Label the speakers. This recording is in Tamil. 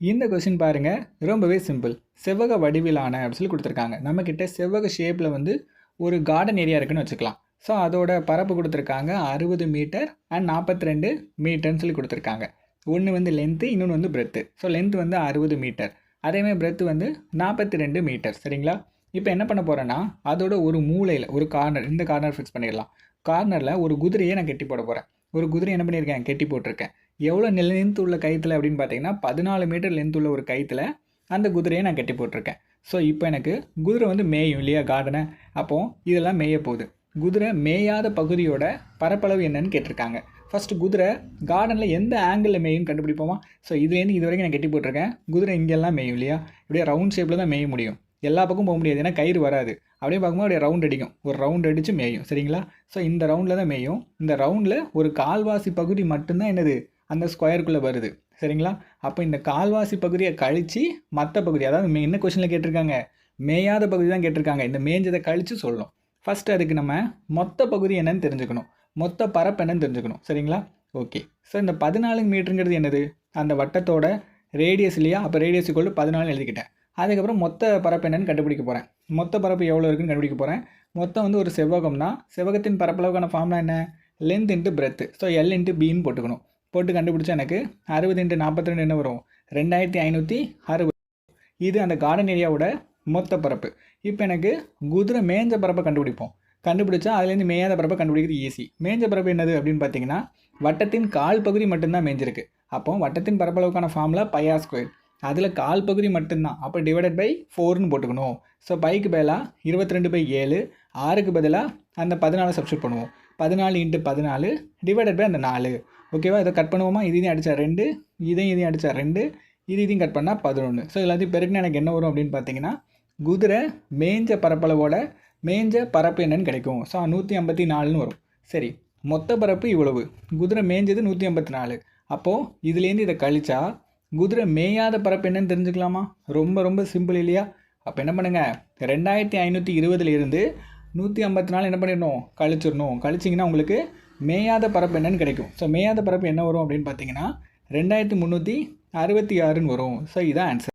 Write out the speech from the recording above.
Speaker 1: இந்த கொஸ்டின் பாருங்க ரொம்பவே சிம்பிள். செவ்வக வடிவிலான அப்படின்னு சொல்லி கொடுத்துருக்காங்க. நம்மக்கிட்ட செவ்வக ஷேப்பில் வந்து ஒரு கார்டன் ஏரியா இருக்குன்னு வச்சுக்கலாம். ஸோ அதோட பரப்பு கொடுத்துருக்காங்க 60 மீட்டர் அண்ட் 42 மீட்டர்னு சொல்லி கொடுத்துருக்காங்க. ஒன்று வந்து லென்த்து, இன்னொன்று வந்து பிரெத்து. ஸோ லென்த் வந்து 60 மீட்டர், அதேமாதிரி பிரெத்து வந்து 42 மீட்டர். சரிங்களா? இப்போ என்ன பண்ண போகிறேன்னா, அதோட ஒரு மூலையில் ஒரு கார்னர், இந்த கார்னர் ஃபிக்ஸ் பண்ணிடலாம். கார்னரில் ஒரு குதிரையை நான் கெட்டி போட போகிறேன். ஒரு குதிரை என்ன பண்ணியிருக்கேன், கெட்டி போட்டிருக்கேன். எவ்வளோ லென்த் உள்ள கயிற்றுல அப்படின்னு பார்த்தீங்கன்னா 14 மீட்டர் லென்த் உள்ள ஒரு கயிற்றுல அந்த குதிரையை நான் கட்டி போட்டிருக்கேன். ஸோ இப்போ எனக்கு குதிரை வந்து மேயும் இல்லையா கார்டனை, அப்போது இதெல்லாம் மேய போகுது. குதிரை மேயாத பகுதியோட பரப்பளவு என்னன்னு கேட்டிருக்காங்க. ஃபஸ்ட்டு குதிரை கார்டனில் எந்த ஆங்கிளில் மேயும்னு கண்டுபிடிப்போமா? ஸோ இதுலேருந்து இது வரைக்கும் நான் கட்டி போட்டிருக்கேன். குதிரை இங்கெல்லாம் மேயும் இல்லையா, இப்படியே ரவுண்ட் ஷேப்பில் தான் மேய முடியும். எல்லா பக்கமும் போக முடியாது, ஏன்னா கயிறு வராது. அப்படியே பார்க்கும்போது அப்படியே ரவுண்ட் அடிக்கும், ஒரு ரவுண்ட் அடித்து மேயும். சரிங்களா? ஸோ இந்த ரவுண்டில் தான் மேயும். இந்த ரவுண்டில் ஒரு கால்வாசி பகுதி மட்டும்தான் என்னது, அந்த ஸ்கொயருக்குள்ளே வருது. சரிங்களா? அப்போ இந்த கால்வாசி பகுதியை கழித்து மற்ற பகுதி, அதாவது என்ன கொஸ்டினில் கேட்டிருக்காங்க, மேயாத பகுதி தான் கேட்டிருக்காங்க. இந்த மேஞ்சதை கழித்து சொல்லணும். ஃபஸ்ட்டு அதுக்கு நம்ம மொத்த பகுதி என்னன்னு தெரிஞ்சுக்கணும், மொத்த பரப்பு என்னன்னு தெரிஞ்சுக்கணும். சரிங்களா? ஓகே. ஸோ இந்த 14 மீட்டருங்கிறது என்னது, அந்த வட்டத்தோட ரேடியஸ் இல்லையா? அப்போ ரேடியஸ் ஈக்குவல் டு 14 எழுதிக்கிட்டேன். அதுக்கப்புறம் மொத்த பரப்பு என்னன்னு கண்டுபிடிக்க போகிறேன். மொத்த பரப்பு எவ்வளோ இருக்குன்னு கண்டுபிடிக்க போகிறேன். மொத்தம் வந்து ஒரு செவ்வகம்னா செவ்வகத்தின் பரப்பளவுக்கான ஃபார்ம்லாம் என்ன, length into breadth. So L into பின்னு போட்டுக்கணும். போட்டு கண்டுபிடிச்சா எனக்கு 60 × 42 என்ன வரும், 2560. இது அந்த கார்டன் ஏரியாவோட மொத்த பரப்பு. இப்போ எனக்கு குதிரை மேஞ்ச பரப்பை கண்டுபிடிப்போம். கண்டுபிடிச்சா அதுலேருந்து மேயாத பரப்பை கண்டுபிடிக்கிறது ஈஸி. மேஞ்ச பரப்பு என்னது அப்படின்னு பார்த்தீங்கன்னா, வட்டத்தின் கால் பகுதி மட்டும்தான் மேஞ்சிருக்கு. அப்போ வட்டத்தின் பரப்பளவுக்கான ஃபார்முலா πr². அதில் கால் பகுதி மட்டும்தான், அப்போ டிவைடட் பை 4ன்னு போட்டுக்கணும். ஸோ பைக்கு பதிலாக 22/7, 6க்கு பதிலாக அந்த 14 சப்ஸ்டியூட் பண்ணுவோம். 14 × 14 டிவைடட் பை அந்த 4. ஓகேவா? இதை கட் பண்ணுவோமா? இதையும் அடித்தா 2, இதையும் அடித்தா 2, இதையும் கட் பண்ணால் 11. ஸோ எல்லாத்தையும் பெருக்குனா எனக்கு என்ன வரும் அப்படின்னு பார்த்தீங்கன்னா, குதிரை மேஞ்ச பரப்பளவோட மேஞ்ச பரப்பு என்னன்னு கிடைக்கும். ஸோ 154ன்னு வரும். சரி, மொத்த பரப்பு இவ்வளவு, குதிரை மேஞ்சது 154. அப்போது இதுலேருந்து இதை கழிச்சா குதிரை மேயாத பரப்பு என்னன்னு தெரிஞ்சுக்கலாமா? ரொம்ப ரொம்ப சிம்பிள் இல்லையா? அப்போ என்ன பண்ணுங்கள், 2520 154 என்ன பண்ணிடணும், கழிச்சிடணும். கழிச்சிங்கன்னா உங்களுக்கு மேயாத பரப்பு என்னன்னு கிடைக்கும். ஸோ மேயாத பரப்பு என்ன வரும் அப்படின்னு பார்த்தீங்கன்னா 2366ன்னு வரும். ஸோ இதான் ஆன்சர்.